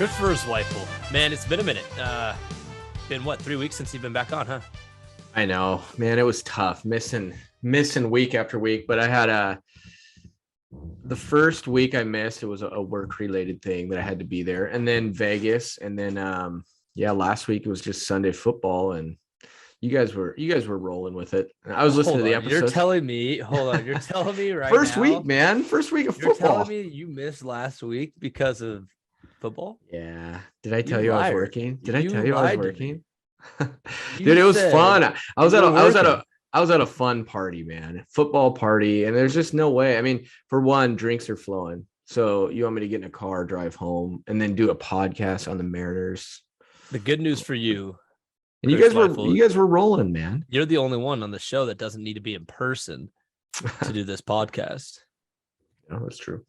Christopher Zweifel. Man, it's been a minute. Been 3 weeks since you've been back on, huh? I know, man, it was tough missing week after week, but I had the first week I missed, it was a work related thing that I had to be there, and then Vegas, and then last week it was just Sunday football, and you guys were rolling with it. I was listening to the episode. You're telling me right first now, week, man, first week of you're football. telling me you missed last week because of football? Yeah. Did I tell you I was working? Did I tell you I was working? Dude, it was fun. I was at a fun party, man. Football party, and there's just no way. I mean, for one, drinks are flowing. So you want me to get in a car, drive home, and then do a podcast on the Mariners? The good news for you, and you guys were rolling, man. You're the only one on the show that doesn't need to be in person to do this podcast. No, that's true.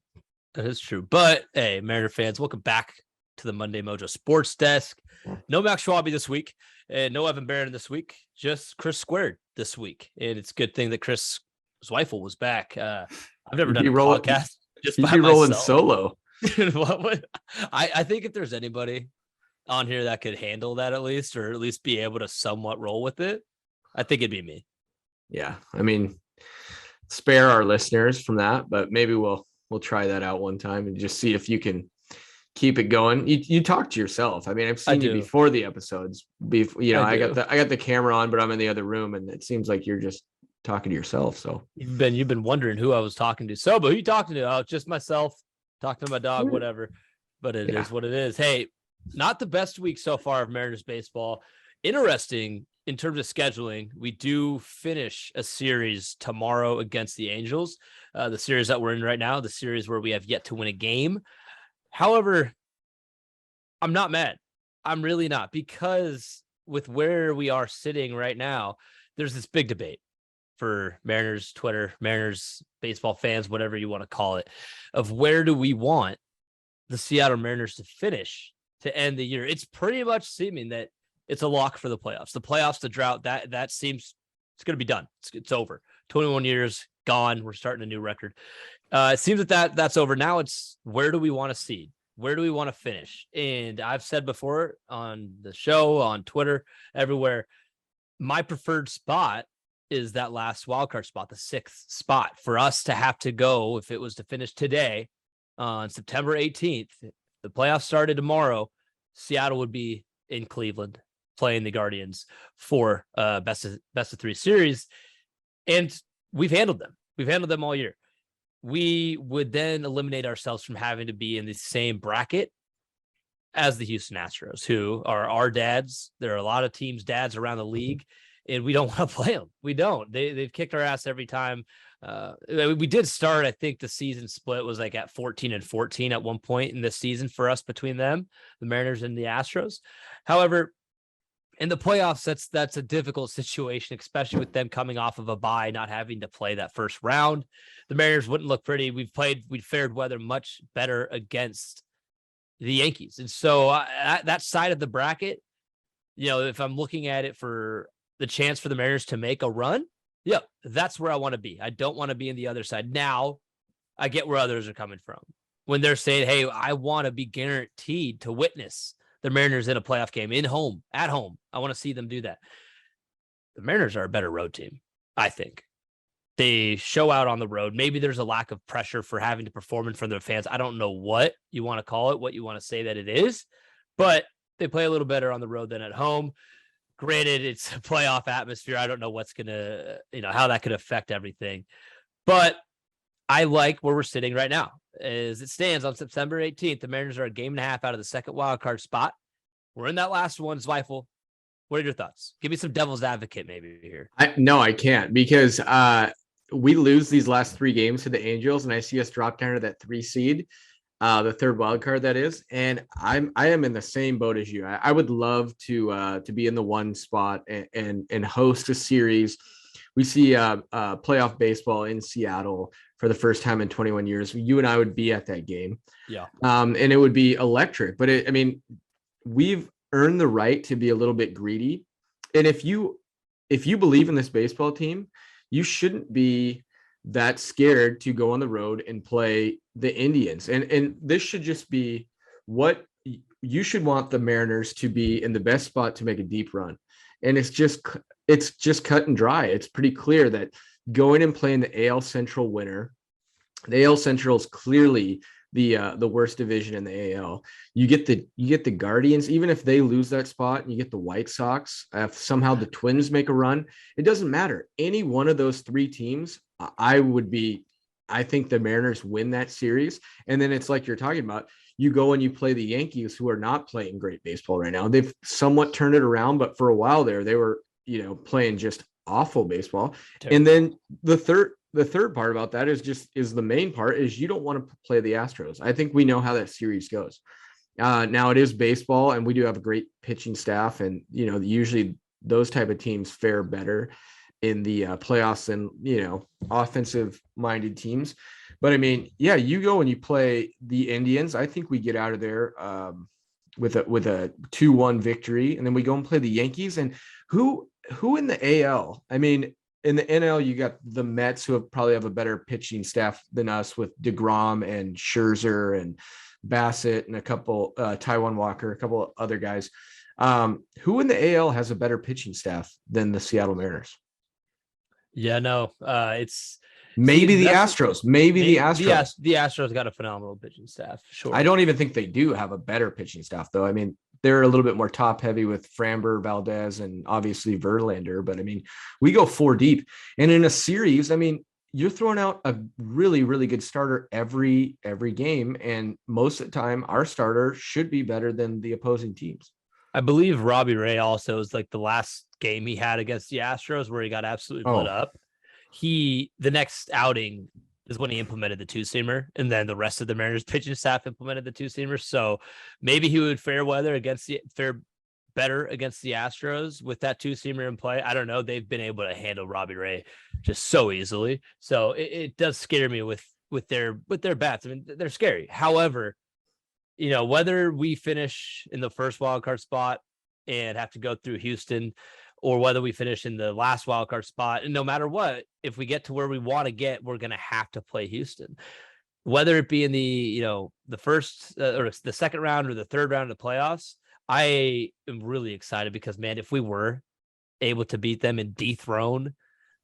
That is true. But hey, Mariner fans, welcome back to the Monday Mojo Sports Desk. No Max Schwabe this week, and no Evan Barron this week. Just Chris Squared this week, and it's a good thing that Chris Zweifel was back. I've never done a podcast just by myself. Rolling solo. I think if there's anybody on here that could handle that at least be able to somewhat roll with it, I think it'd be me. Yeah, I mean, spare our listeners from that, but maybe we'll try that out one time and just see if you can keep it going. You talk to yourself. I mean, I've seen you before the episodes. I got the camera on, but I'm in the other room, and it seems like you're just talking to yourself. So you've been wondering who I was talking to. Sobba, who you talking to? Oh, just myself, talking to my dog, whatever. But it is what it is. Hey, not the best week so far of Mariners baseball. Interesting in terms of scheduling. We do finish a series tomorrow against the Angels. The series that we're in right now, the series where we have yet to win a game. However, I'm not mad. I'm really not, because with where we are sitting right now, there's this big debate for Mariners Twitter, Mariners baseball fans, whatever you want to call it, of where do we want the Seattle Mariners to finish to end the year. It's pretty much seeming that it's a lock for the playoffs. The playoffs, the drought, that seems it's going to be done. It's over. 21 years gone. We're starting a new record. It seems that's over. Now it's where do we want to seed? Where do we want to finish? And I've said before on the show, on Twitter, everywhere, my preferred spot is that last wildcard spot, the 6th spot. For us to have to go, if it was to finish today on September 18th, the playoffs started tomorrow, Seattle would be in Cleveland playing the Guardians for best of 3 series. And we've handled them. We've handled them all year. We would then eliminate ourselves from having to be in the same bracket as the Houston Astros, who are our dads. There are a lot of teams' dads around the league, and we don't want to play them. We don't. They've kicked our ass every time. We did start, I think the season split was like at 14-14 at one point in this season for us between them, the Mariners and the Astros. However, in the playoffs, that's a difficult situation, especially with them coming off of a bye, not having to play that first round. The Mariners wouldn't look pretty. We'd fared weather much better against the Yankees. And so that side of the bracket, if I'm looking at it for the chance for the Mariners to make a run, that's where I want to be. I don't want to be in the other side. Now, I get where others are coming from when they're saying, hey, I want to be guaranteed to witness the Mariners in a playoff game at home. I want to see them do that. The Mariners are a better road team, I think. They show out on the road. Maybe there's a lack of pressure for having to perform in front of their fans. I don't know what you want to call it, what you want to say that it is, but they play a little better on the road than at home. Granted, it's a playoff atmosphere. I don't know what's going to, how that could affect everything. But I like where we're sitting right now. As it stands on September 18th, the Mariners are a game and a half out of the second wildcard spot. We're in that last one. Zweifel, what are your thoughts? Give me some devil's advocate maybe here. I can't, because we lose these last 3 games to the Angels, and I see us drop down to that 3 seed, the third wildcard that is. And I am in the same boat as you. I would love to be in the 1 spot and host a series. We see playoff baseball in Seattle for the first time in 21 years. You and I would be at that game. Yeah. And it would be electric. But we've earned the right to be a little bit greedy. And if you believe in this baseball team, you shouldn't be that scared to go on the road and play the Indians. And this should just be what you should want the Mariners to be in the best spot to make a deep run. And it's just cut and dry. It's pretty clear that going and playing the AL Central winner, the AL Central is clearly the worst division in the AL. You get the Guardians, even if they lose that spot, and you get the White Sox. If somehow the Twins make a run, it doesn't matter. Any one of those three teams, I think the Mariners win that series. And then it's like you're talking about, you go and you play the Yankees, who are not playing great baseball right now. They've somewhat turned it around, but for a while there, they were, playing just awful baseball. Terrible. And then the third part about that is the main part is you don't want to play the Astros. I think we know how that series goes. Now it is baseball, and we do have a great pitching staff, and usually those type of teams fare better in the playoffs than offensive minded teams. But I mean, yeah, you go and you play the Indians. I think we get out of there with a 2-1 victory, and then we go and play the Yankees. And who in the AL? I mean, in the NL, you got the Mets, who probably have a better pitching staff than us, with DeGrom and Scherzer and Bassett and a couple Taijuan Walker, a couple of other guys. Who in the AL has a better pitching staff than the Seattle Mariners? Yeah, no, it's maybe the Astros. Maybe the Astros. The Astros got a phenomenal pitching staff. Sure. I don't even think they do have a better pitching staff, though. I mean, they're a little bit more top heavy with Framber, Valdez, and obviously Verlander. But I mean, we go 4 deep, and in a series, I mean, you're throwing out a really, really good starter every game, and most of the time, our starter should be better than the opposing teams. I believe Robbie Ray also is like the last game he had against the Astros where he got absolutely lit up. The next outing is when he implemented the 2-seamer, and then the rest of the Mariners pitching staff implemented the 2-seamer. So maybe he would fare better against the Astros with that 2-seamer in play. I don't know. They've been able to handle Robbie Ray just so easily. So it does scare me with their bats. I mean, they're scary. However, whether we finish in the first wild card spot and have to go through Houston, or whether we finish in the last wild card spot, and no matter what, if we get to where we want to get, we're going to have to play Houston, whether it be in the first or the second round or the third round of the playoffs. I am really excited because, man, if we were able to beat them and dethrone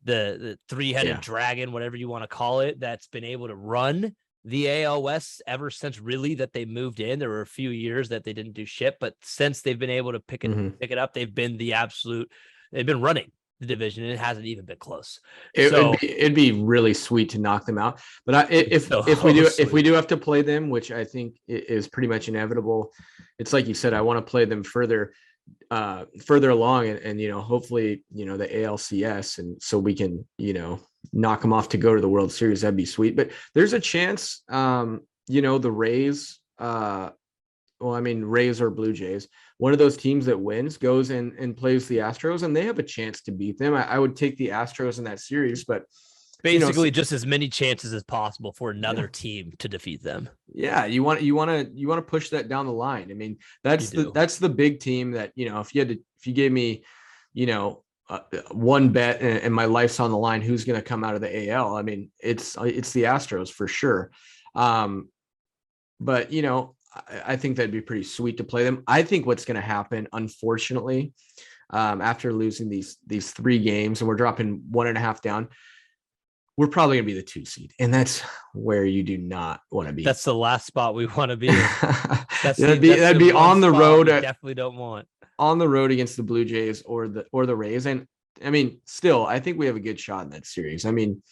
the three-headed dragon, whatever you want to call it, that's been able to run the AL West ever since really that they moved in. There were a few years that they didn't do shit, but since they've been able to pick it up, they've been running the division, and it hasn't even been close. It'd be really sweet to knock them out. But if we do have to play them, which I think is pretty much inevitable, it's like you said, I want to play them further along, and hopefully the ALCS, and so we can knock them off to go to the World Series. That'd be sweet. But there's a chance the Rays, Rays or Blue Jays, one of those teams that wins goes and plays the Astros, and they have a chance to beat them. I would take the Astros in that series, but basically just as many chances as possible for another team to defeat them. Yeah, you want to push that down the line. I mean, that's the big team that if you gave me one bet and my life's on the line, who's going to come out of the AL? I mean, it's the Astros for sure. But I think that'd be pretty sweet to play them. I think what's going to happen, unfortunately, after losing these 3 games, and we're dropping 1.5 down, we're probably going to be the 2 seed. And that's where you do not want to be. That's the last spot we want to be. That'd be on the road. Definitely don't want on the road against the Blue Jays or the Rays. And I mean, still, I think we have a good shot in that series. I mean,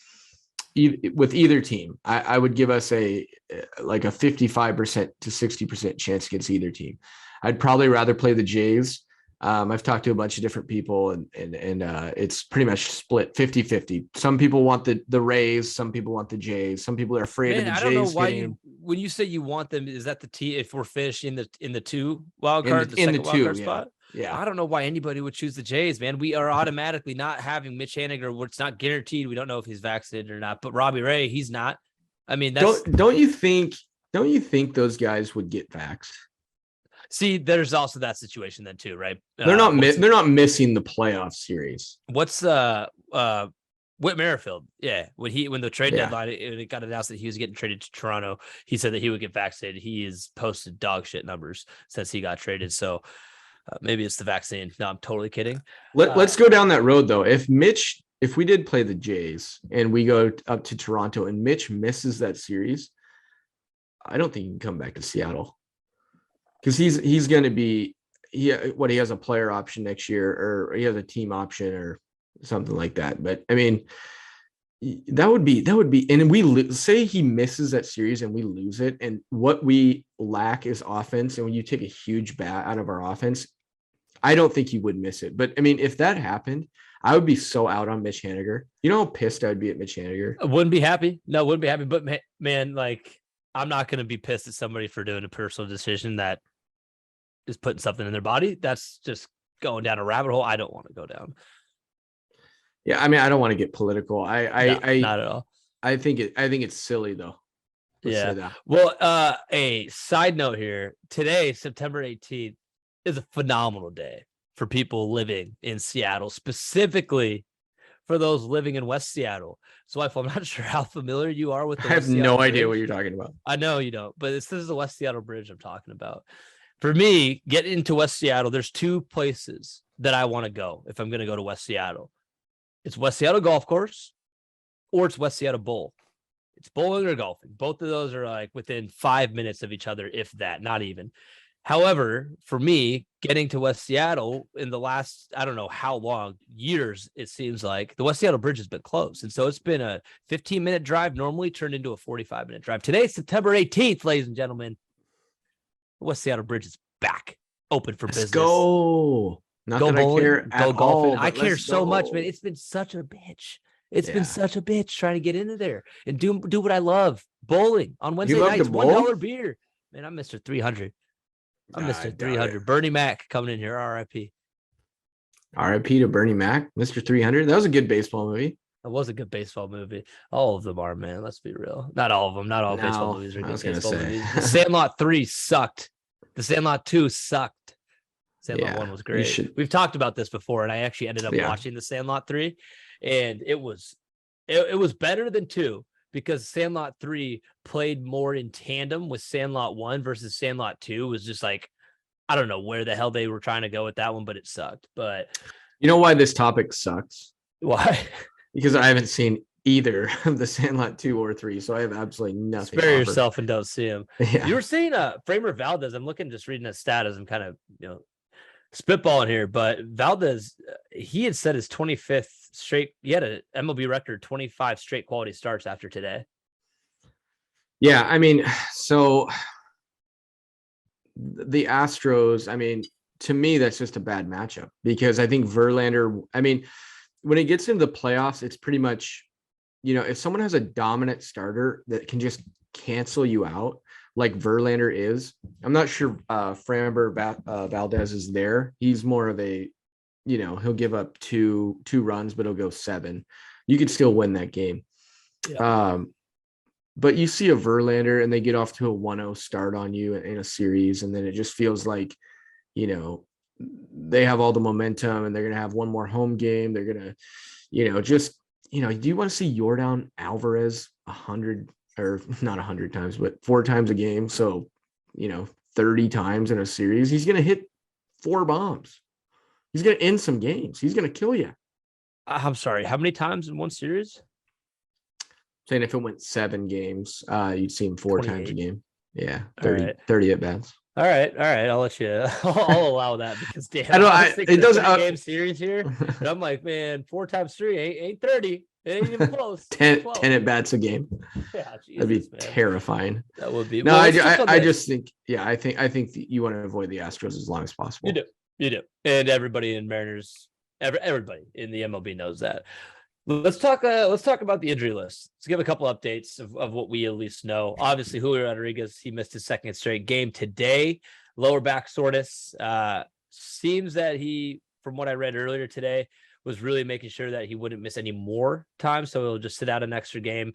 with either team, I would give us a 55% to 60% chance against either team. I'd probably rather play the Jays. I've talked to a bunch of different people, and it's pretty much split 50-50. Some people want the Rays, some people want the Jays, some people are afraid of the Jays. I don't know why when you say you want them, is that the T if we're finishing in the 2 wild card, the second wild card spot? Yeah. I don't know why anybody would choose the Jays, man. We are automatically not having Mitch Haniger. It's not guaranteed. We don't know if he's vaccinated or not, but Robbie Ray, he's not. I mean, don't you think those guys would get vaxxed? See, there's also that situation then too, right? They're not missing the playoff series. What's Whit Merrifield, yeah. When the trade Yeah. deadline it got announced that he was getting traded to Toronto, he said that he would get vaccinated. He has posted dog shit numbers since he got traded. So maybe it's the vaccine. No, I'm totally kidding. Let's go down that road though. If we did play the Jays and we go up to Toronto and Mitch misses that series, I don't think he can come back to Seattle because he's going to be he has a player option next year or he has a team option or something like that. But I mean, that would be, and say he misses that series and we lose it. And what we lack is offense. And when you take a huge bat out of our offense, I don't think he would miss it. But I mean, if that happened, I would be so out on Mitch Haniger. You know how pissed I would be at Mitch Haniger? I wouldn't be happy. No, wouldn't be happy. But man, like, I'm not going to be pissed at somebody for doing a personal decision that is putting something in their body. That's just going down a rabbit hole I don't want to go down. Yeah, I mean, I don't want to get political. Not at all. I think it's silly though. Let's say that. Well, a side note here. Today, September 18th, is a phenomenal day for people living in Seattle, specifically for those living in West Seattle. So I'm not sure how familiar you are with the I have no idea what you're talking about. I know you don't, but this is the West Seattle Bridge I'm talking about. For me, getting into West Seattle, there's two places that I want to go if I'm going to go to West Seattle. It's West Seattle Golf Course or it's West Seattle Bowl. It's bowling or golfing. Both of those are like within 5 minutes of each other, if that, not even. However, for me, getting to West Seattle in the last, I don't know how long, years, it seems like the West Seattle Bridge has been closed. And so it's been a 15-minute drive normally turned into a 45-minute drive. Today, September 18th, ladies and gentlemen, the West Seattle Bridge is back, open for business. Go. Not go that bowling, I care go at golfing. all, I care so much, man. go. It's been such a bitch. It's been such a bitch trying to get into there and do what I love. Bowling on Wednesday nights, $1 beer. Man, I'm Mr. 300. I'm Mr. 300. Bernie Mac coming in here. RIP. RIP to Bernie Mac, Mr. 300. That was a good baseball movie. That was a good baseball movie. All of them are, man. Let's be real. Not all of them. Not all baseball movies are good baseball movies. The Sandlot 3 sucked. The Sandlot 2 sucked. Sandlot 1 was great. We've talked about this before, and I actually ended up watching the Sandlot 3, and it was better than 2 because Sandlot 3 played more in tandem with Sandlot 1 versus Sandlot 2 was just like, I don't know where the hell they were trying to go with that one, but it sucked. But you know why this topic sucks? Why? Because I haven't seen either of the Sandlot 2 or 3, so I have absolutely nothing. Spare yourself and don't see him. Yeah. You were saying Framer Valdez. I'm looking, just reading his stat as I'm kind of, spitballing here, but Valdez, he had set his 25th straight. He had an MLB record 25 straight quality starts after today. Yeah, I mean, so the Astros, I mean, to me, that's just a bad matchup because I think Verlander, I mean, when it gets into the playoffs, it's pretty much, if someone has a dominant starter that can just cancel you out, like Verlander is. I'm not sure Framber Valdez is there. He's more of a, he'll give up two runs, but he'll go 7. You could still win that game. Yeah. But you see a Verlander and they get off to a 1-0 start on you in a series, and then it just feels like, they have all the momentum and they're going to have one more home game. They're going to, do you want to see Yordan Alvarez 100 or not 100 times, but 4 times a game? So, 30 times in a series, he's going to hit 4 bombs. He's going to end some games. He's going to kill you. I'm sorry. How many times in one series? Saying if it went 7 games, you'd see him 4 times a game. Yeah. 30 at bats. All right. I'll let you. I'll allow that because damn, it doesn't game series here. And I'm like, man, 4 times 3 ain't 30. It ain't even close. 10 at bats a game. Yeah, Jesus, that'd be man. Terrifying. That would be. No, I just think, I think you want to avoid the Astros as long as possible. You do, and everybody in Mariners, everybody in the MLB knows that. Let's talk about the injury list. Let's give a couple updates of what we at least know. Obviously, Julio Rodriguez, he missed his 2nd straight game today. Lower back soreness. Seems that he, from what I read earlier today, was really making sure that he wouldn't miss any more time, so he'll just sit out an extra game.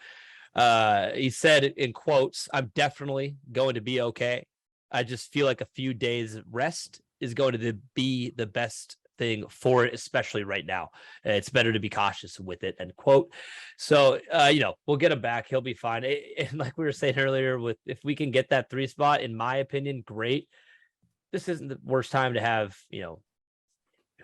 He said in quotes, "I'm definitely going to be okay. I just feel like a few days rest is going to be the best something for it, especially right now. It's better to be cautious with it, end quote. So, we'll get him back. He'll be fine. And like we were saying earlier, if we can get that 3 spot, in my opinion, great. This isn't the worst time to have,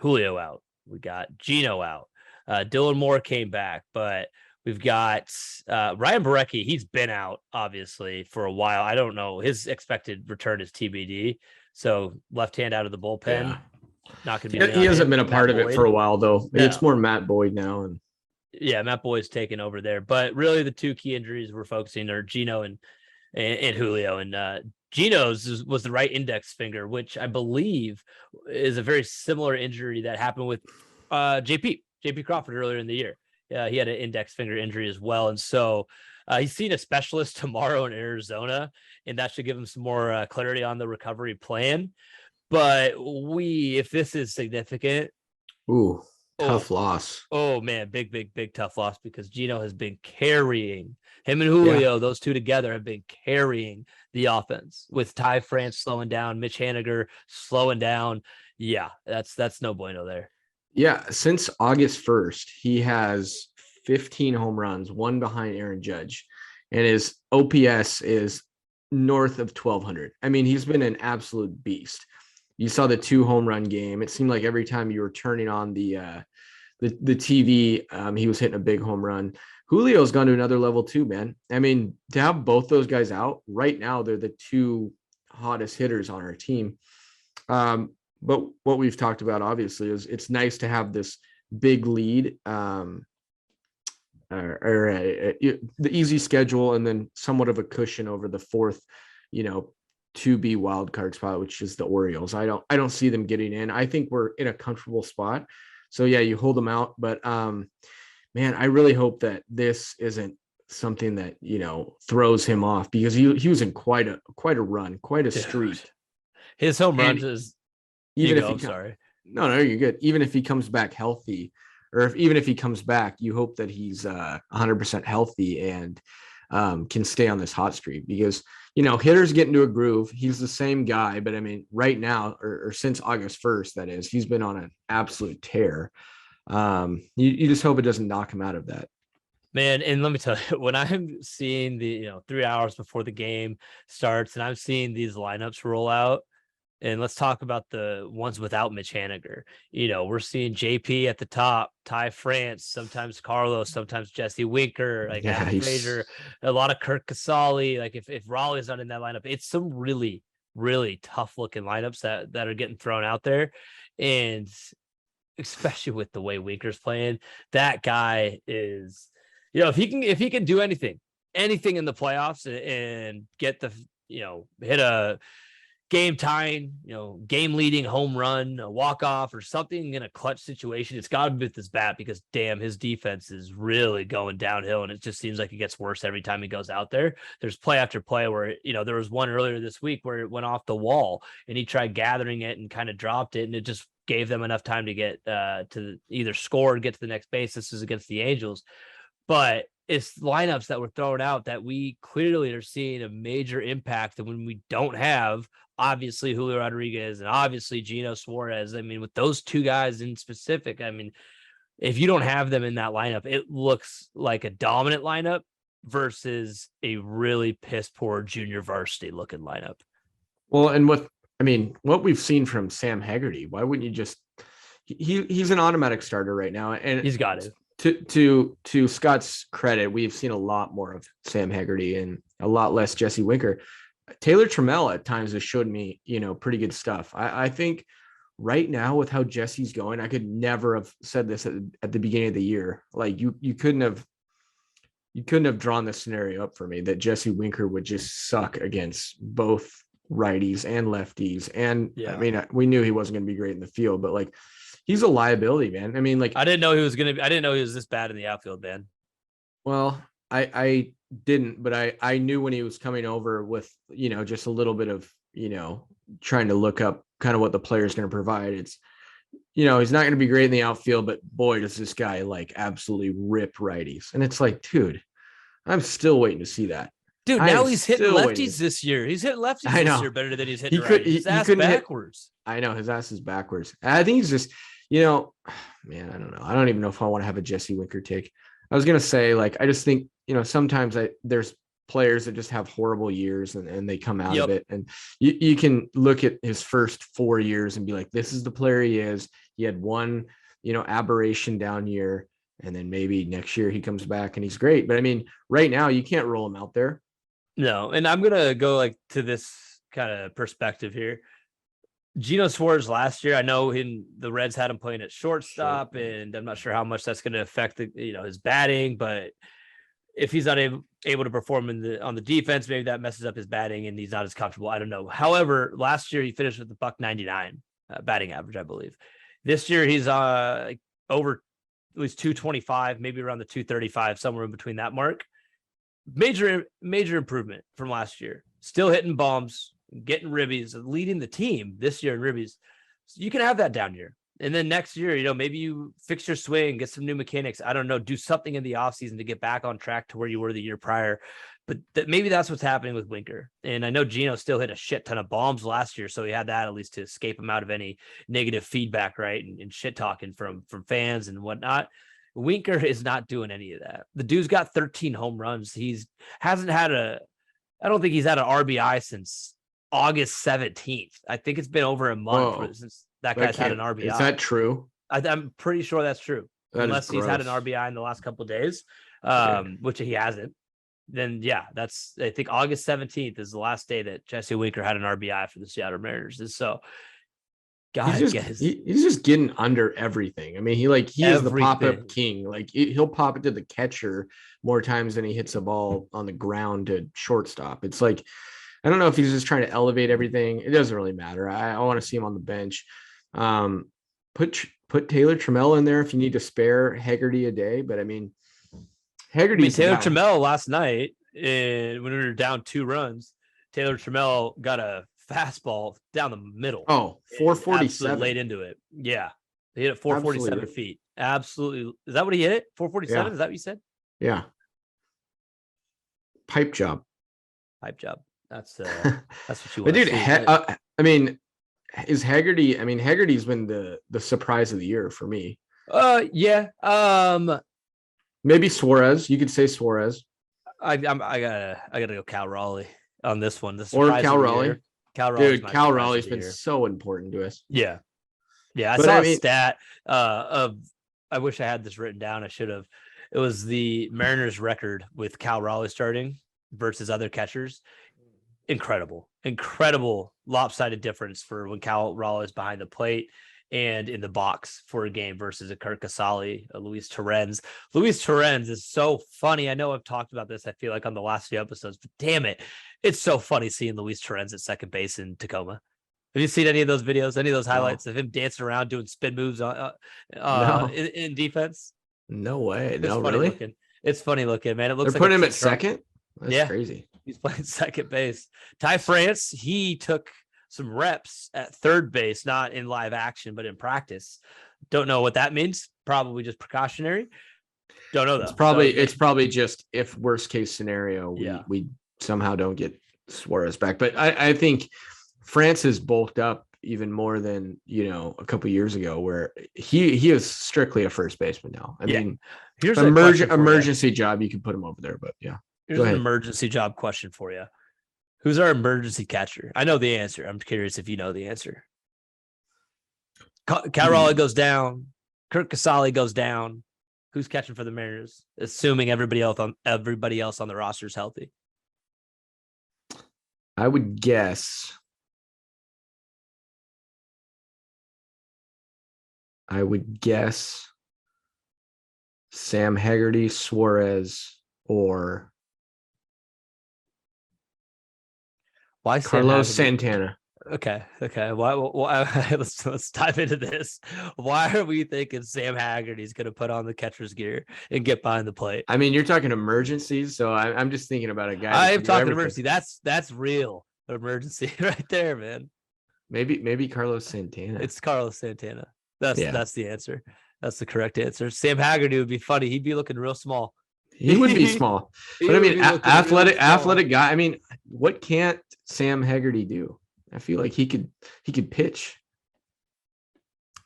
Julio out. We got Gino out. Dylan Moore came back, but we've got Ryan Borucki. He's been out, obviously, for a while. I don't know. His expected return is TBD. So left hand out of the bullpen. Yeah. Not going to be. He hasn't been a part of it for a while, though. No. It's more Matt Boyd now. And yeah, Matt Boyd's taken over there. But really, the 2 key injuries we're focusing are Gino and Julio. And Gino's was the right index finger, which I believe is a very similar injury that happened with JP Crawford earlier in the year. He had an index finger injury as well. And so he's seeing a specialist tomorrow in Arizona, and that should give him some more clarity on the recovery plan. But if this is significant. Ooh, tough loss. Oh, man, big, tough loss, because Gino has been carrying him and Julio. Yeah. Those two together have been carrying the offense, with Ty France slowing down, Mitch Haniger slowing down. Yeah, that's no bueno there. Yeah, since August 1st, he has 15 home runs, 1 behind Aaron Judge, and his OPS is north of 1,200. I mean, he's been an absolute beast. You saw the 2 home run game. It seemed like every time you were turning on the TV, he was hitting a big home run. Julio's gone to another level too, man. I mean, to have both those guys out right now, they're the 2 hottest hitters on our team. But what we've talked about, obviously, is it's nice to have this big lead, the easy schedule, and then somewhat of a cushion over the 4th, to be wild card spot, which is the Orioles. I don't see them getting in. I think we're in a comfortable spot. So yeah, you hold them out, but man, I really hope that this isn't something that throws him off, because he was in quite a run, quite a streak. His home runs is. Even if I'm sorry. No, you're good. Even if he comes back healthy, or even if he comes back, you hope that he's 100% healthy and can stay on this hot streak, because hitters get into a groove. He's the same guy, but I mean, right now, or since August 1st, that is, he's been on an absolute tear. You just hope it doesn't knock him out of that. Man, and let me tell you, when I'm seeing the 3 hours before the game starts, and I'm seeing these lineups roll out. And let's talk about the ones without Mitch Haniger. We're seeing JP at the top, Ty France, sometimes Carlos, sometimes Jesse Winker, Adam Frazier, a lot of Kirk Casale. Like if Raleigh's not in that lineup, it's some really, really tough looking lineups that are getting thrown out there. And especially with the way Winker's playing, that guy is, if he can do anything in the playoffs and get the, hit a game tying, game leading home run, a walk off, or something in a clutch situation, it's got to be with his bat, because damn, his defense is really going downhill, and it just seems like it gets worse every time he goes out there. There's play after play where there was one earlier this week where it went off the wall, and he tried gathering it and kind of dropped it, and it just gave them enough time to get to either score or get to the next base. This is against the Angels, but it's lineups that were thrown out that we clearly are seeing a major impact. And when we don't have, obviously, Julio Rodriguez and obviously Gino Suarez, I mean, with those 2 guys in specific, I mean, if you don't have them in that lineup, it looks like a dominant lineup versus a really piss poor junior varsity looking lineup. Well, and what we've seen from Sam Haggerty, why wouldn't you just, he's an automatic starter right now, and he's got it. To Scott's credit, we've seen a lot more of Sam Haggerty and a lot less Jesse Winker. Taylor Trammell at times has showed me, pretty good stuff. I think right now, with how Jesse's going, I could never have said this at the beginning of the year. Like you couldn't have drawn this scenario up for me, that Jesse Winker would just suck against both righties and lefties. And I mean, we knew he wasn't going to be great in the field, but he's a liability, man. I mean, I didn't know he was this bad in the outfield, man. Well, I didn't, but I knew when he was coming over with, just a little bit of, trying to look up kind of what the player is going to provide. It's, he's not going to be great in the outfield, but boy, does this guy absolutely rip righties. And it's like, dude, I'm still waiting to see that. Dude, now he's hitting lefties this year. He's hitting lefties this year better than he's hitting righties. His ass backwards. I know, his ass is backwards. I think he's just, you know, man, I don't know. I don't even know if I want to have a Jesse Winker take. I was gonna say, like, I just think, sometimes there's players that just have horrible years and they come out of it. And you can look at his first 4 years and be like, this is the player he is. He had one, aberration down year. And then maybe next year he comes back and he's great. But I mean, right now you can't roll him out there. No. And I'm going to go like to this kind of perspective here. Geno Suarez last year, I know the Reds had him playing at shortstop, and I'm not sure how much that's going to affect his batting, but if he's not able to perform on the defense, maybe that messes up his batting and he's not as comfortable. I don't know. However, last year he finished with the .199 batting average, I believe. This year he's over at least 225, maybe around the 235, somewhere in between that mark. Major improvement from last year. Still hitting bombs, getting ribbies, leading the team this year in ribbies. So you can have that down year. And then next year, maybe you fix your swing, get some new mechanics. I don't know, do something in the offseason to get back on track to where you were the year prior. But maybe that's what's happening with Winker. And I know Geno still hit a shit ton of bombs last year, so he had that at least to escape him out of any negative feedback, right? And shit talking from fans and whatnot. Winker is not doing any of that. The dude's got 13 home runs. I don't think he's had an RBI since August 17th. I think it's been over a month since that guy's had an RBI. Is that true? I'm pretty sure that's true. Unless he's had an RBI in the last couple of days, which he hasn't. Then I think August 17th is the last day that Jesse Winker had an RBI for the Seattle Mariners. And so he's just getting under everything. I mean, he is the pop-up king. Like he'll pop it to the catcher more times than he hits a ball on the ground to shortstop. It's like, I don't know if he's just trying to elevate everything. It doesn't really matter. I want to see him on the bench. Put Taylor Trammell in there if you need to spare Haggerty a day. But I mean, Taylor Trammell last night, when we were down 2 runs, Taylor Trammell got a fastball down the middle. Oh, 447. Laid into it. Yeah. He hit it 447 feet. Absolutely. Is that what he hit it? 447? Yeah. Is that what you said? Yeah. Pipe job. That's what you want. Dude, I mean, is Haggerty? I mean, Haggerty's been the surprise of the year for me. Yeah. Maybe Suarez. You could say Suarez. I gotta go Cal Raleigh on this one. Or Cal Raleigh. Cal Raleigh's been so important to us. Yeah. I saw a stat of. I wish I had this written down. I should have. It was the Mariners' record with Cal Raleigh starting versus other catchers. Incredible lopsided difference for when Cal Raleigh is behind the plate and in the box for a game versus a Kurt Casale, a Luis Torrens. Luis Torrens is so funny. I know I've talked about this, I feel like, on the last few episodes, but damn it, it's so funny seeing Luis Torrens at second base in Tacoma. Have you seen any of those videos, any of those highlights of him dancing around doing spin moves in defense? No way. It's funny looking, man. It looks They're putting him at second? That's crazy. He's playing second base. Ty France, he took some reps at third base, not in live action, but in practice. Don't know what that means. Probably just precautionary. Don't know though. It's probably just if worst case scenario, we somehow don't get Suarez back. But I think France has bulked up even more than, a couple years ago, where he is strictly a first baseman now. I mean, here's an emergency job. You can put him over there, but yeah. Here's an emergency job question for you. Who's our emergency catcher? I know the answer. I'm curious if you know the answer. Cal Raleigh goes down. Kurt Casale goes down. Who's catching for the Mariners? Assuming everybody else on the roster is healthy. I would guess. Sam Haggerty, Suarez, or why Carlos Santana? Okay. Why let's dive into this. Why are we thinking Sam Haggerty's going to put on the catcher's gear and get behind the plate? I mean, you're talking emergencies, so I'm just thinking about a guy. I'm talking emergency. That's real emergency right there, man. Maybe Carlos Santana. It's Carlos Santana. That's the answer. That's the correct answer. Sam Haggerty would be funny. He'd be looking real small. He would be small, but I mean, athletic guy. I mean, what can't Sam Haggerty do? I feel like he could pitch.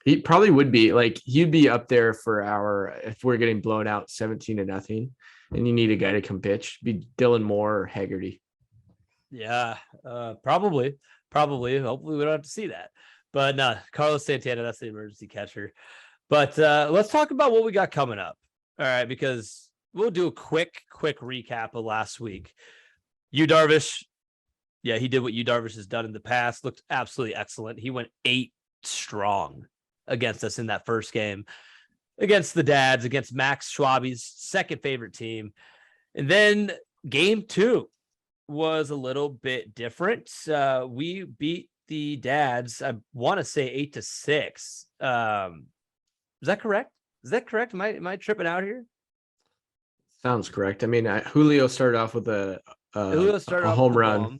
He probably would be like he'd be up there for if we're getting blown out 17-0 and you need a guy to come pitch, be Dylan Moore or Haggerty. Yeah, probably. Hopefully we don't have to see that. But no, Carlos Santana, that's the emergency catcher. But let's talk about what we got coming up. All right, because we'll do a quick recap of last week. Yu Darvish, yeah, he did what Yu Darvish has done in the past. Looked absolutely excellent. He went 8 strong against us in that first game against the Dads, against Max Schwabe's second favorite team. And then game 2 was a little bit different. We beat the Dads, I want to say 8-6. Is that correct? Am I tripping out here? Sounds correct. I mean, Julio started off with a home run.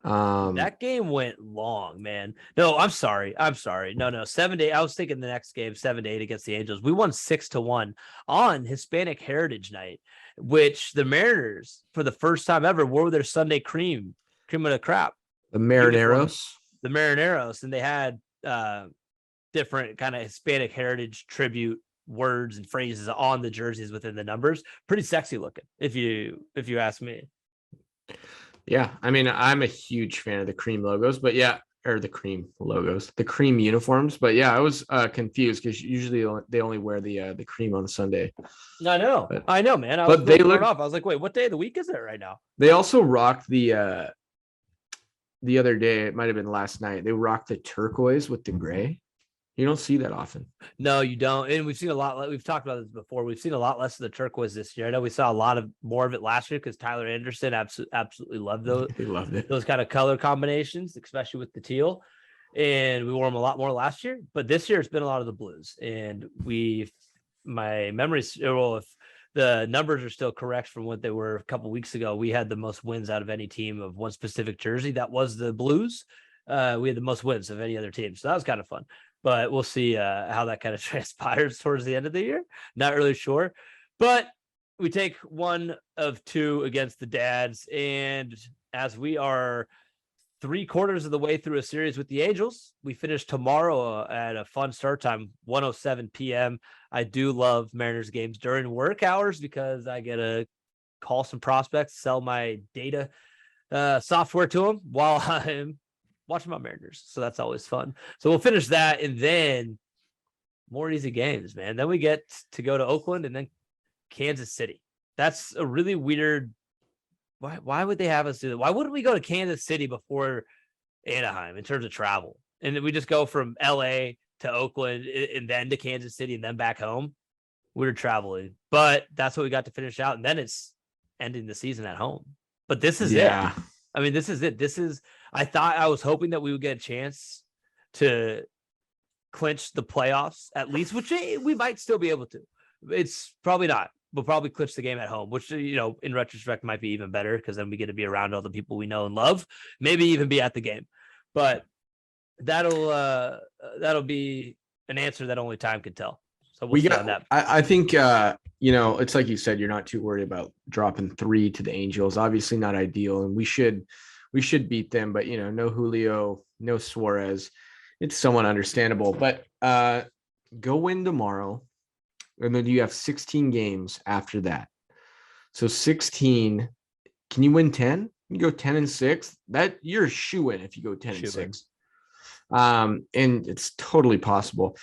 That game went long, man. No, I'm sorry. No, 7-8. I was thinking the next game, 7-8 against the Angels. We won 6-1 on Hispanic Heritage Night, which the Mariners, for the first time ever, wore their Sunday cream of the crop. The Marineros, and they had different kind of Hispanic heritage tribute words and phrases on the jerseys within the numbers. Pretty sexy looking, if you ask me. Yeah, I mean, I'm a huge fan of the cream logos, but yeah, or the cream logos, the cream uniforms. But yeah, I was confused because usually they only wear the cream on Sunday. I know, man. But they look off. I was like, wait, what day of the week is it right now? They also rocked the other day. It might have been last night. They rocked the turquoise with the gray. You don't see that often. No, you don't. And we've seen a lot. We've talked about this before. We've seen a lot less of the turquoise this year. I know we saw a lot more of it last year because Tyler Anderson absolutely loved those. He loved it. Those kind of color combinations, especially with the teal. And we wore them a lot more last year. But this year it's been a lot of the blues. And my memories, well, if the numbers are still correct from what they were a couple weeks ago, we had the most wins out of any team of one specific jersey. That was the Blues. We had the most wins of any other team. So that was kind of fun. But we'll see how that kind of transpires towards the end of the year. Not really sure. But we take 1 of 2 against the Dads. And as we are 3/4 of the way through a series with the Angels, we finish tomorrow at a fun start time, 1:07 p.m. I do love Mariners games during work hours because I get to call some prospects, sell my data software to them while I'm watching my Mariners. So that's always fun. So we'll finish that and then more easy games, man. Then we get to go to Oakland and then Kansas City. That's a really weird. Why would they have us do that? Why wouldn't we go to Kansas City before Anaheim in terms of travel? And then we just go from LA to Oakland and then to Kansas City and then back home. We're traveling, but that's what we got to finish out. And then it's ending the season at home. But this is it. I mean, this is it. I was hoping that we would get a chance to clinch the playoffs at least, which we might still be able to. It's probably not. We'll probably clinch the game at home, which, in retrospect might be even better because then we get to be around all the people we know and love, maybe even be at the game. But that'll be an answer that only time can tell. So we'll see on that. I think, it's like you said, you're not too worried about dropping 3 to the Angels. Obviously not ideal. And we should beat them, but no Julio, no Suarez. It's somewhat understandable, but go win tomorrow. And then you have 16 games after that. So 16, can you win 10? You go 10-6. That you're a shoo-in if you go 10-6. And it's totally possible.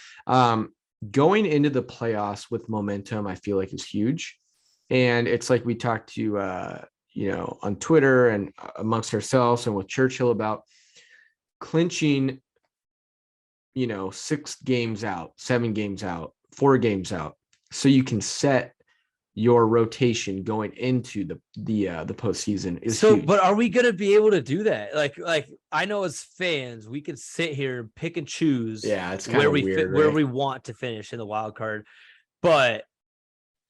Going into the playoffs with momentum, I feel like is huge. And it's like we talked to on Twitter and amongst ourselves and with Churchill about clinching, 6 games out, 7 games out, 4 games out. So you can set your rotation going into the postseason is huge. But are we going to be able to do that? Like I know as fans, we can sit here and pick and choose. Yeah, it's kind of weird, where we want to finish in the wild card, but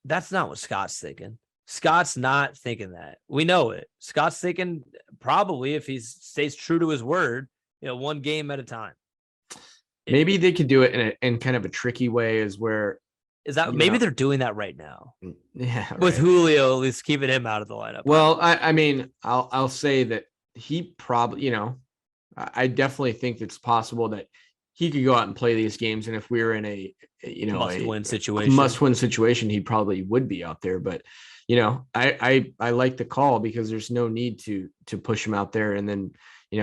that's not what Scott's thinking. Scott's not thinking that. We know it. Scott's thinking probably if he stays true to his word, 1 game at a time. Maybe they could do it in kind of a tricky way, is where. Is that maybe they're doing that right now? Yeah, with Julio, at least keeping him out of the lineup. Well, I mean, I'll say that he probably, I definitely think it's possible that he could go out and play these games. And if we were in a must-win situation, he probably would be out there. But I like the call because there's no need to push him out there and then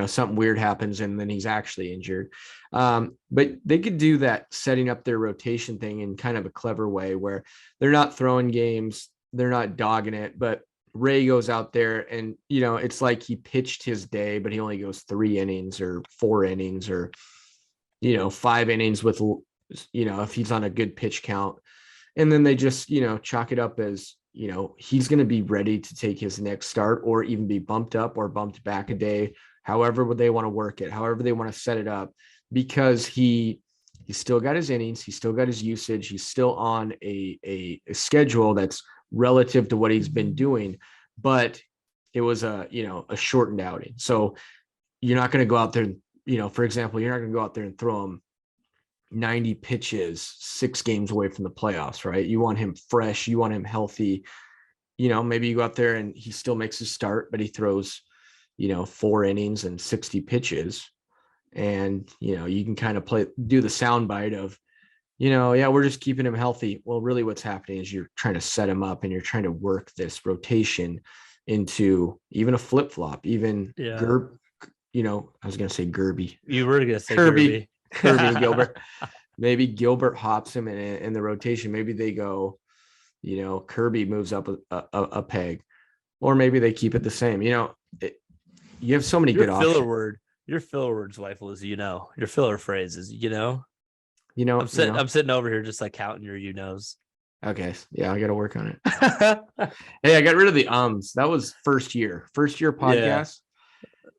something weird happens and then he's actually injured. But they could do that, setting up their rotation thing in kind of a clever way where they're not throwing games, they're not dogging it, but Ray goes out there and it's like he pitched his day, but he only goes 3 innings or 4 innings or 5 innings with if he's on a good pitch count, and then they just chalk it up as he's going to be ready to take his next start or even be bumped up or bumped back a day, however they want to work it, however they want to set it up, because he's still got his innings, he's still got his usage, he's still on a schedule that's relative to what he's been doing, but it was a shortened outing. So you're not going to go out there, for example, you're not going to go out there and throw him 90 pitches 6 games away from the playoffs, right? You want him fresh, you want him healthy. Maybe you go out there and he still makes his start, but he throws 4 innings and 60 pitches, and you can kind of do the soundbite of we're just keeping him healthy. Well, really what's happening is you're trying to set him up and you're trying to work this rotation into even a flip-flop, even I was going to say Gerby. You were going to say Kirby and Gilbert. Maybe Gilbert hops him in the rotation. Maybe they go, Kirby moves up a peg, or maybe they keep it the same. You have so many good options. Your filler word, Zweifel, is your filler phrase is I'm sitting over here just like counting your knows. Okay, yeah, I got to work on it. Hey, I got rid of the ums. That was first year podcast. Yeah.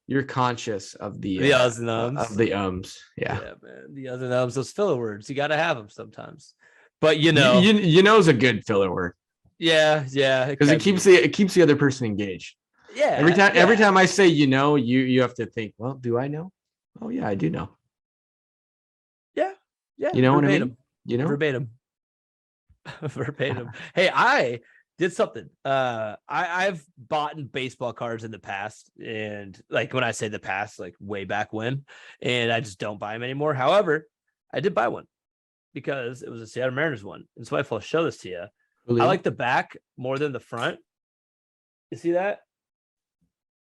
You're conscious of the uhs and ums. Of the ums. Yeah, man. The uhs and ums, those filler words, you got to have them sometimes. But is a good filler word. Yeah, because it keeps the other person engaged. Yeah. Every time I say you have to think, well, do I know? Oh yeah, I do know. Yeah. You know verbatim. What I mean? Verbatim. Verbatim. Hey, I did something. I've bought baseball cards in the past, and like when I say the past, like way back when, and I just don't buy them anymore. However, I did buy one because it was a Seattle Mariners one, and so I'll show this to you. Really? I like the back more than the front. You see that?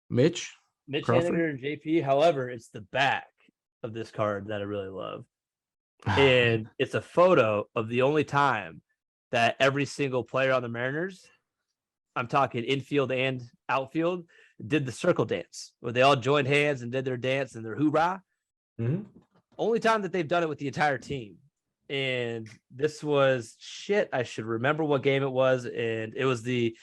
Mitch Haniger and JP. However, it's the back of this card that I really love. And it's a photo of the only time that every single player on the Mariners, I'm talking infield and outfield, did the circle dance where they all joined hands and did their dance and their hoorah. Mm-hmm. Only time that they've done it with the entire team. And this was I should remember what game it was. And it was it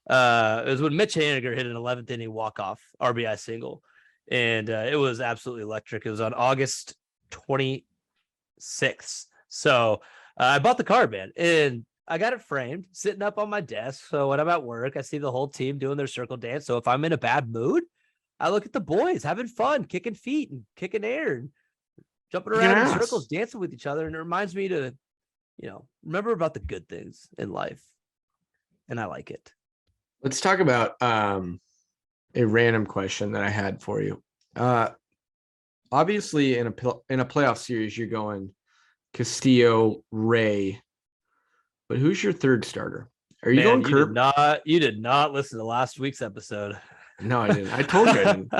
was when Mitch Haniger hit an 11th inning walk-off RBI single. And it was absolutely electric. It was on August 26th. So I bought the card, man, and I got it framed, sitting up on my desk. So when I'm at work, I see the whole team doing their circle dance. So if I'm in a bad mood, I look at the boys having fun, kicking feet and kicking air and jumping around in circles, dancing with each other. And it reminds me to, remember about the good things in life. And I like it. Let's talk about a random question that I had for you. Obviously, in a playoff series, you're going Castillo, Ray, but who's your third starter? Are you going Kirby? You did not listen to last week's episode. No, I didn't. I told you I didn't.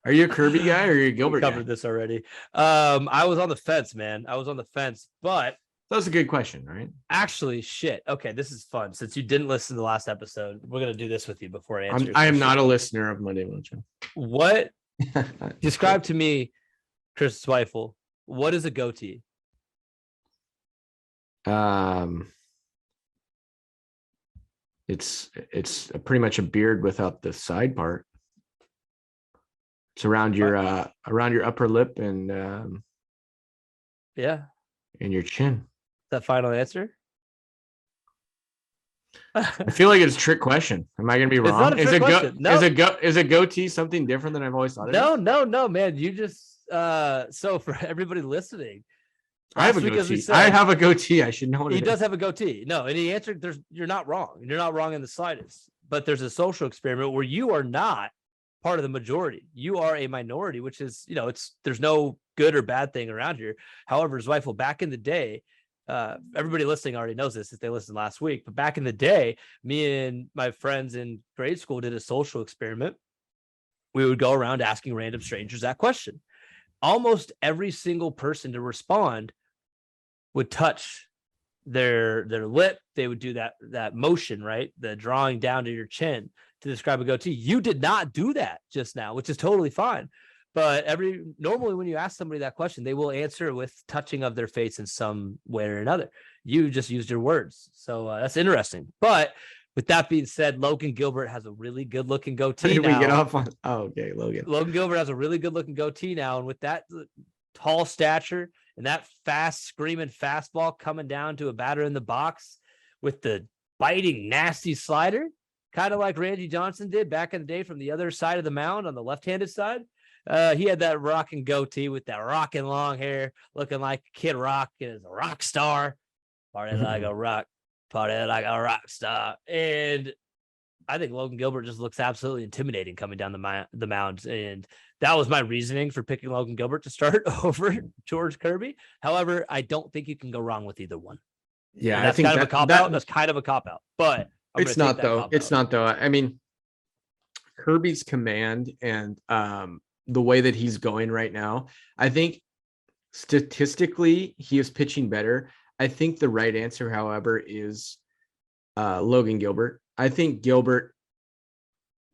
Are you a Kirby guy or are you a Gilbert guy? We covered this already. I was on the fence, man. I was on the fence, but that was a good question, right? Actually, okay, this is fun. Since you didn't listen to the last episode, we're gonna do this with you before I answer. I am not a listener of Monday Mojo. What? Describe to me, Chris Zweifel, what is a goatee? It's pretty much a beard without the side part. It's around your upper lip and and your chin. That final answer? I feel like it's a trick question. Am I going to be wrong? Is a goatee something different than I've always thought? No, man. You just so for everybody listening, I have a goatee. I have a goatee. I should know what he does have a goatee. No, and he answered. You're not wrong. You're not wrong in the slightest. But there's a social experiment where you are not part of the majority. You are a minority, which is there's no good or bad thing around here. However, Zweifel, back in the day, everybody listening already knows this if they listened last week, but back in the day, me and my friends in grade school did a social experiment. We would go around asking random strangers that question. Almost every single person to respond would touch their lip. They would do that motion, right? The drawing down to your chin to describe a goatee. You did not do that just now, which is totally fine. But normally when you ask somebody that question, they will answer with touching of their face in some way or another. You just used your words. So that's interesting. But with that being said, Logan Gilbert has a really good looking goatee now. We get off on? Oh, okay, Logan. Logan Gilbert has a really good looking goatee now. And with that tall stature and that fast screaming fastball coming down to a batter in the box with the biting, nasty slider, kind of like Randy Johnson did back in the day from the other side of the mound on the left-handed side. He had that rocking goatee with that rocking long hair, looking like Kid Rock is a rock star. Party like a rock star. And I think Logan Gilbert just looks absolutely intimidating coming down the mound. And that was my reasoning for picking Logan Gilbert to start over George Kirby. However, I don't think you can go wrong with either one. Yeah, and that's kind of a cop out. That's kind of a cop out, but it's not though. It's not though. I mean, Kirby's command and the way that he's going right now, I think statistically he is pitching better. I think the right answer, however, is Logan Gilbert. I think Gilbert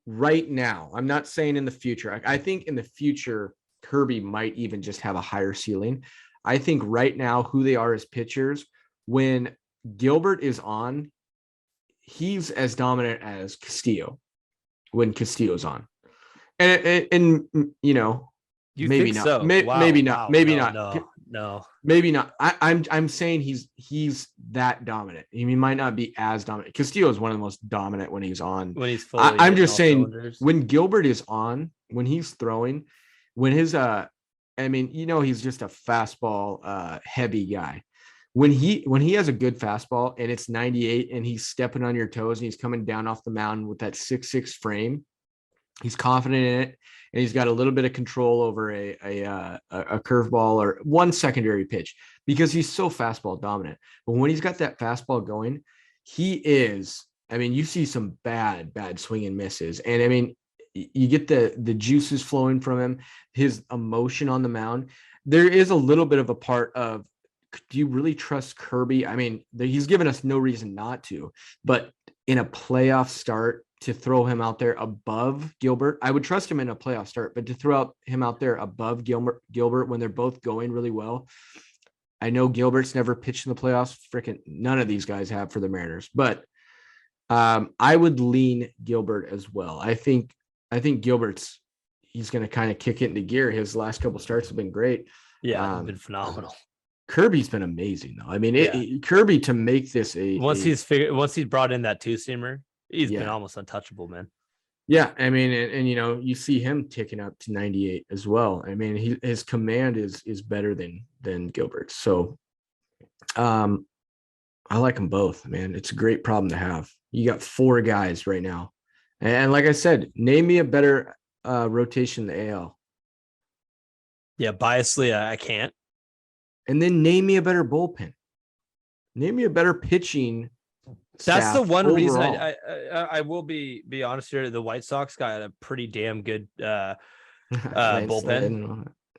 right now, I'm not saying in the future. I think in the future, Kirby might even just have a higher ceiling. I think right now who they are as pitchers, when Gilbert is on, he's as dominant as Castillo when Castillo's on. And you know, maybe not. So? Maybe not. Maybe not. No. Maybe not. I'm saying he's that dominant. He might not be as dominant. Castillo is one of the most dominant when he's on. When he's fully I'm just saying cylinders. When Gilbert is on, when he's throwing, when his I mean, you know, he's just a fastball heavy guy. When he has a good fastball and it's 98 and he's stepping on your toes and he's coming down off the mound with that 6'6" frame, he's confident in it, and he's got a little bit of control over a curveball or one secondary pitch because he's so fastball dominant. But when he's got that fastball going, he is. I mean, you see some bad swing and misses, and I mean, you get the juices flowing from him, his emotion on the mound. There is a little bit of a part of, do you really trust Kirby? I mean, he's given us no reason not to, but in a playoff start, to throw him out there above Gilbert, I would trust him in a playoff start, but to throw him out there above Gilbert when they're both going really well. I know Gilbert's never pitched in the playoffs. Freaking none of these guys have for the Mariners, but I would lean Gilbert as well. I think he's going to kind of kick it into gear. His last couple starts have been great. Yeah, it's been phenomenal. Kirby's been amazing though. I mean, Kirby to make this once he's brought in that two-seamer, he's been almost untouchable, man. Yeah, I mean, and you know, you see him ticking up to 98 as well. I mean, his command is better than Gilbert's. So, I like them both, man. It's a great problem to have. You got 4 guys right now, and like I said, name me a better rotation in the AL. Yeah, biasly, I can't. And then name me a better bullpen. Name me a better pitching. That's the one overall. reason I will be honest here. The White Sox got a pretty damn good bullpen.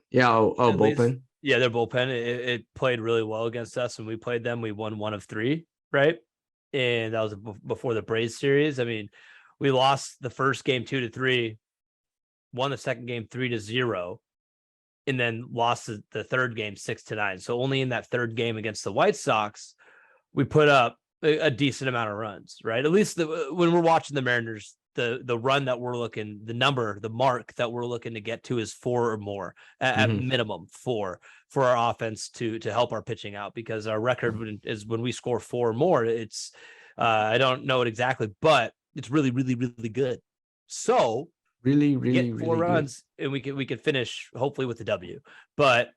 Yeah. Bullpen. Least, yeah, their bullpen. It played really well against us when we played them. We won 1 of 3, right? And that was before the Braves series. I mean, we lost the first game 2-3, won the second game 3-0, and then lost the third game 6-9. So only in that third game against the White Sox, we put up a decent amount of runs, right? At least when we're watching the Mariners, the run that we're looking, the mark that we're looking to get to is 4 or more at minimum 4 for our offense to help our pitching out, because our record is when we score 4 or more, it's I don't know it exactly, but it's really, really, really good. So really get 4 runs good. And we can finish hopefully with the W. But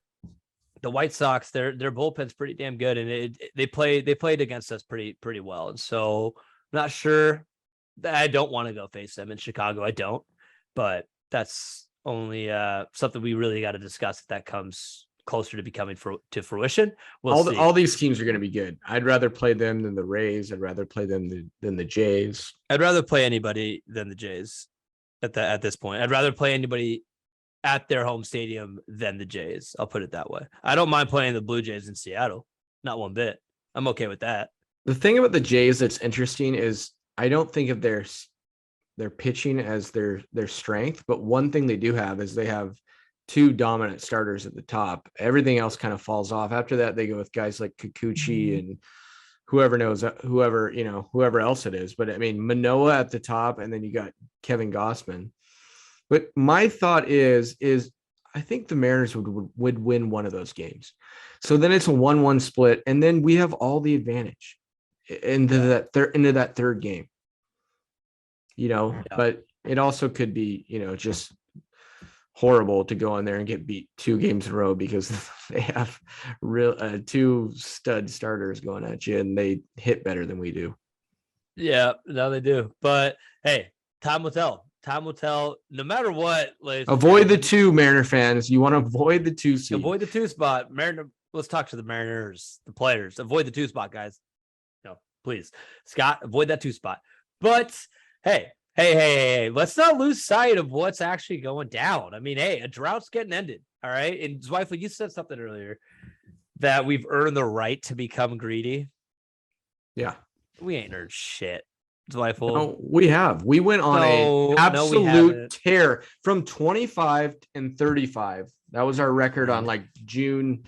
the White Sox, their bullpen's pretty damn good, and they played against us pretty well. And so I'm not sure. I don't want to go face them in Chicago. I don't, but that's only something we really got to discuss if that comes closer to becoming to fruition. We'll see. All these teams are going to be good. I'd rather play them than the Rays. I'd rather play them than the Jays. I'd rather play anybody than the Jays at this point. I'd rather play anybody at their home stadium than the Jays. I'll put it that way. I don't mind playing the Blue Jays in Seattle. Not one bit. I'm okay with that. The thing about the Jays that's interesting is I don't think of their pitching as their strength, but one thing they do have is they have two dominant starters at the top. Everything else kind of falls off. After that, they go with guys like Kikuchi and whoever else it is. But I mean, Manoah at the top, and then you got Kevin Gossman. But my thought is I think the Mariners would win one of those games. So then it's a 1-1 split, and then we have all the advantage into that third game. But it also could be, just horrible to go in there and get beat 2 games in a row because they have two stud starters going at you and they hit better than we do. Yeah, no, they do. But hey, time will tell. Time will tell. No matter what, avoid the 2, Mariner fans. You want to avoid the 2 seed. Avoid the 2 spot. Let's talk to the Mariners, the players. Avoid the 2 spot, guys. No, please, Scott, avoid that 2 spot. But hey, let's not lose sight of what's actually going down. I mean, hey, a drought's getting ended. All right. And Zweifel, you said something earlier that we've earned the right to become greedy. Yeah. We ain't earned shit, Zweifel. No, we have. We went on an absolute tear from 25 and 35. That was our record on like June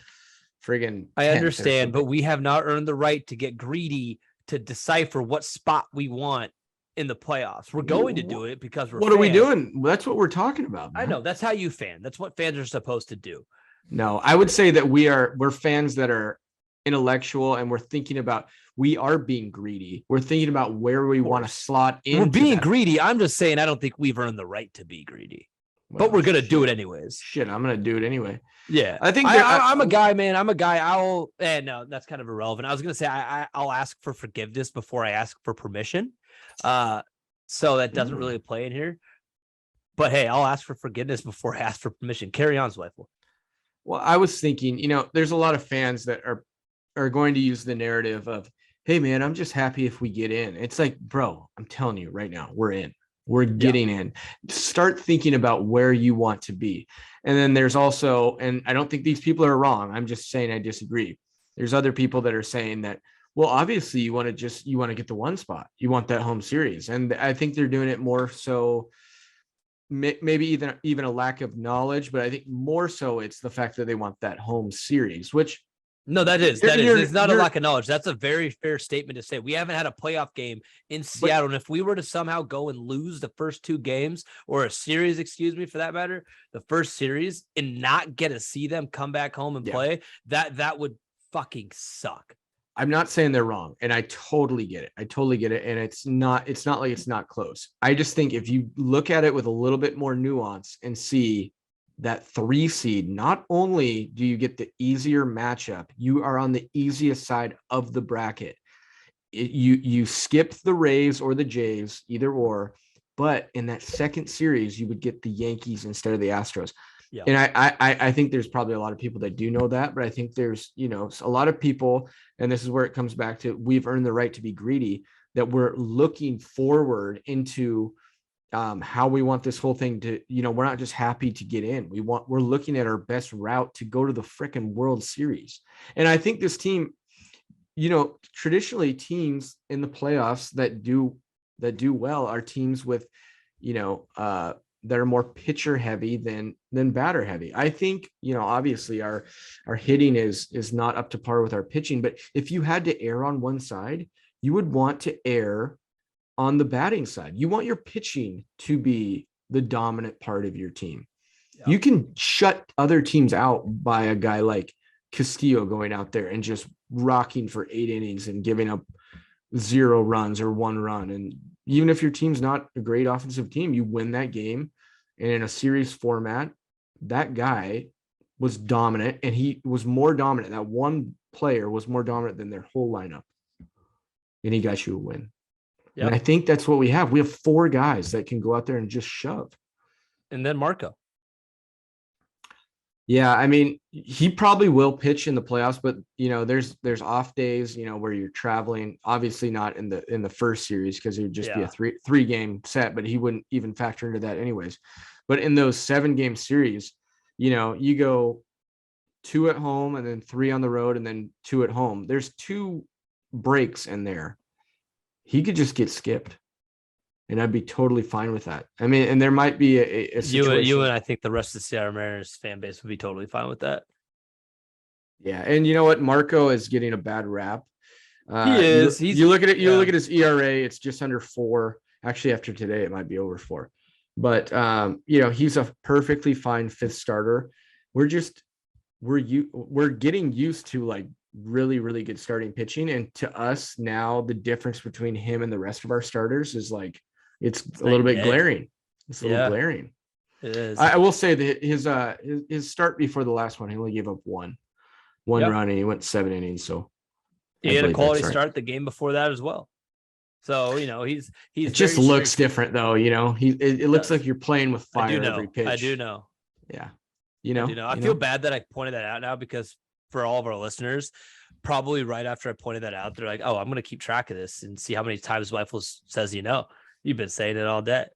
friggin' I understand, but we have not earned the right to get greedy to decipher what spot we want in the playoffs. We're going to do it because we're What fans. Are we doing? That's what we're talking about, man. I know. That's how you fan. That's what fans are supposed to do. No, I would say that we're fans that are intellectual and we're thinking about, we are being greedy. We're thinking about where we want to slot in. We're being greedy. I'm just saying, I don't think we've earned the right to be greedy, but we're going to do it anyways. Shit, I'm going to do it anyway. Yeah. I think I'm a guy, man. I'm a guy. No, that's kind of irrelevant. I was going to say, I'll ask for forgiveness before I ask for permission. So that doesn't really play in here, but hey, I'll ask for forgiveness before I ask for permission. Carry on, Zweifel. Well, I was thinking, there's a lot of fans that are going to use the narrative of, hey man, I'm just happy if we get in. It's like, bro, I'm telling you right now, we're in. We're getting in. Start thinking about where you want to be. And then there's also, and I don't think these people are wrong. I'm just saying I disagree. There's other people that are saying that, well, obviously you want to get the 1 spot. You want that home series. And I think they're doing it more so maybe even a lack of knowledge, but I think more so it's the fact that they want that home series, which no, it's not a lack of knowledge. That's a very fair statement to say. We haven't had a playoff game in Seattle. And if we were to somehow go and lose the first 2 games or a series, for that matter, the first series and not get to see them come back home and play, that would fucking suck. I'm not saying they're wrong, and I totally get it. And it's not like it's not close. I just think if you look at it with a little bit more nuance and see that 3 seed, not only do you get the easier matchup, you are on the easiest side of the bracket. You skipped the Rays or the Jays, either or, but in that second series, you would get the Yankees instead of the Astros. Yeah. And I think there's probably a lot of people that do know that, but I think there's, a lot of people, and this is where it comes back to, we've earned the right to be greedy, that we're looking forward into how we want this whole thing to, we're not just happy to get in. We're looking at our best route to go to the frickin' World Series. And I think this team, traditionally teams in the playoffs that do well are teams with, that are more pitcher heavy than batter heavy. I think, obviously our hitting is not up to par with our pitching, but if you had to err on one side, you would want to err on the batting side. You want your pitching to be the dominant part of your team. Yeah. You can shut other teams out by a guy like Castillo going out there and just rocking for 8 innings and giving up 0 runs or 1 run. And even if your team's not a great offensive team, you win that game. And in a series format, that guy was dominant, and he was more dominant. That one player was more dominant than their whole lineup. And he got you a win. Yep. And I think that's what we have. We have 4 guys that can go out there and just shove. And then Marco. Yeah, I mean, he probably will pitch in the playoffs, but there's off days, where you're traveling. Obviously, not in the first series because it would just be a Yeah. three game set, but he wouldn't even factor into that anyways. But in those 7 game series, you go 2 at home and then 3 on the road and then 2 at home. There's 2 breaks in there. He could just get skipped. And I'd be totally fine with that. I mean, and there might be a situation. You and I think the rest of the Seattle Mariners fan base would be totally fine with that. Yeah, and you know what? Marco is getting a bad rap. He is. You look at it. You look at his ERA. It's just under 4. Actually, after today, it might be over 4. But he's a perfectly fine 5th starter. We're getting used to like really, really good starting pitching, and to us now, the difference between him and the rest of our starters is like. It's a little bit glaring. It's a little glaring. It is. I will say that his start before the last one, he only gave up one run, and he went 7 innings. So he had a quality start the game before that as well. So he's. It just looks different though. It looks like you're playing with fire every pitch. I do know. Yeah. I feel bad that I pointed that out now because for all of our listeners, probably right after I pointed that out, they're like, "Oh, I'm going to keep track of this and see how many times Zweifel says You've been saying it all day.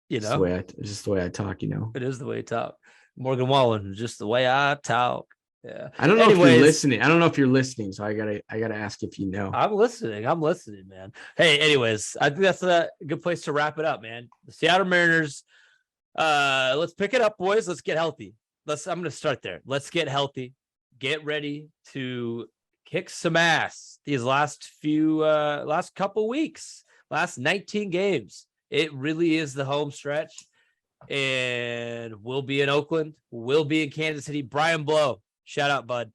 It's just the way I talk, It is the way you talk. Morgan Wallen, just the way I talk. Yeah. I don't know if you're listening. I don't know if you're listening, so I gotta ask if you know. I'm listening, man. Hey, anyways, I think that's a good place to wrap it up, man. The Seattle Mariners. Let's pick it up, boys. Let's get healthy. I'm gonna start there. Let's get healthy. Get ready to kick some ass these last couple weeks. Last 19 games. It really is the home stretch. And we'll be in Oakland. We'll be in Kansas City. Brian Blow, shout out, bud.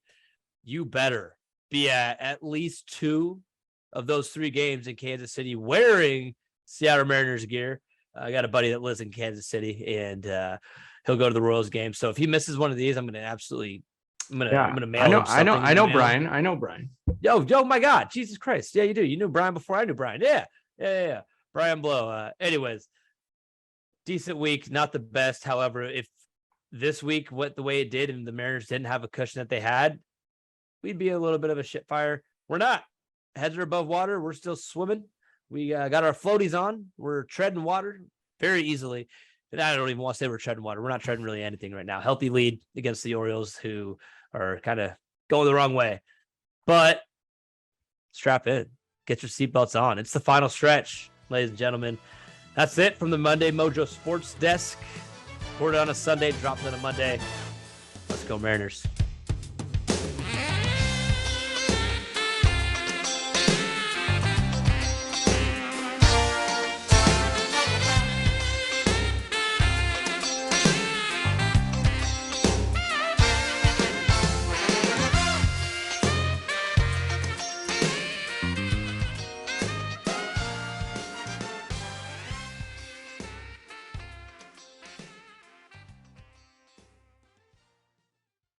You better be at least 2 of those 3 games in Kansas City wearing Seattle Mariners gear. I got a buddy that lives in Kansas City, and he'll go to the Royals game. So if he misses one of these, I'm going to mail him something. I know Brian. I know Brian. Yo, my God. Jesus Christ. Yeah, you do. You knew Brian before I knew Brian. Yeah. Brian Blow. Anyways, decent week, not the best. However, if this week went the way it did and the Mariners didn't have a cushion that they had, we'd be a little bit of a shit fire. We're not. Heads are above water. We're still swimming. We got our floaties on. We're treading water very easily. And I don't even want to say we're treading water. We're not treading really anything right now. Healthy lead against the Orioles, who are kind of going the wrong way. But strap in. Get your seatbelts on. It's the final stretch, ladies and gentlemen. That's it from the Monday Mojo Sports Desk. Recorded on a Sunday, dropped on a Monday. Let's go Mariners.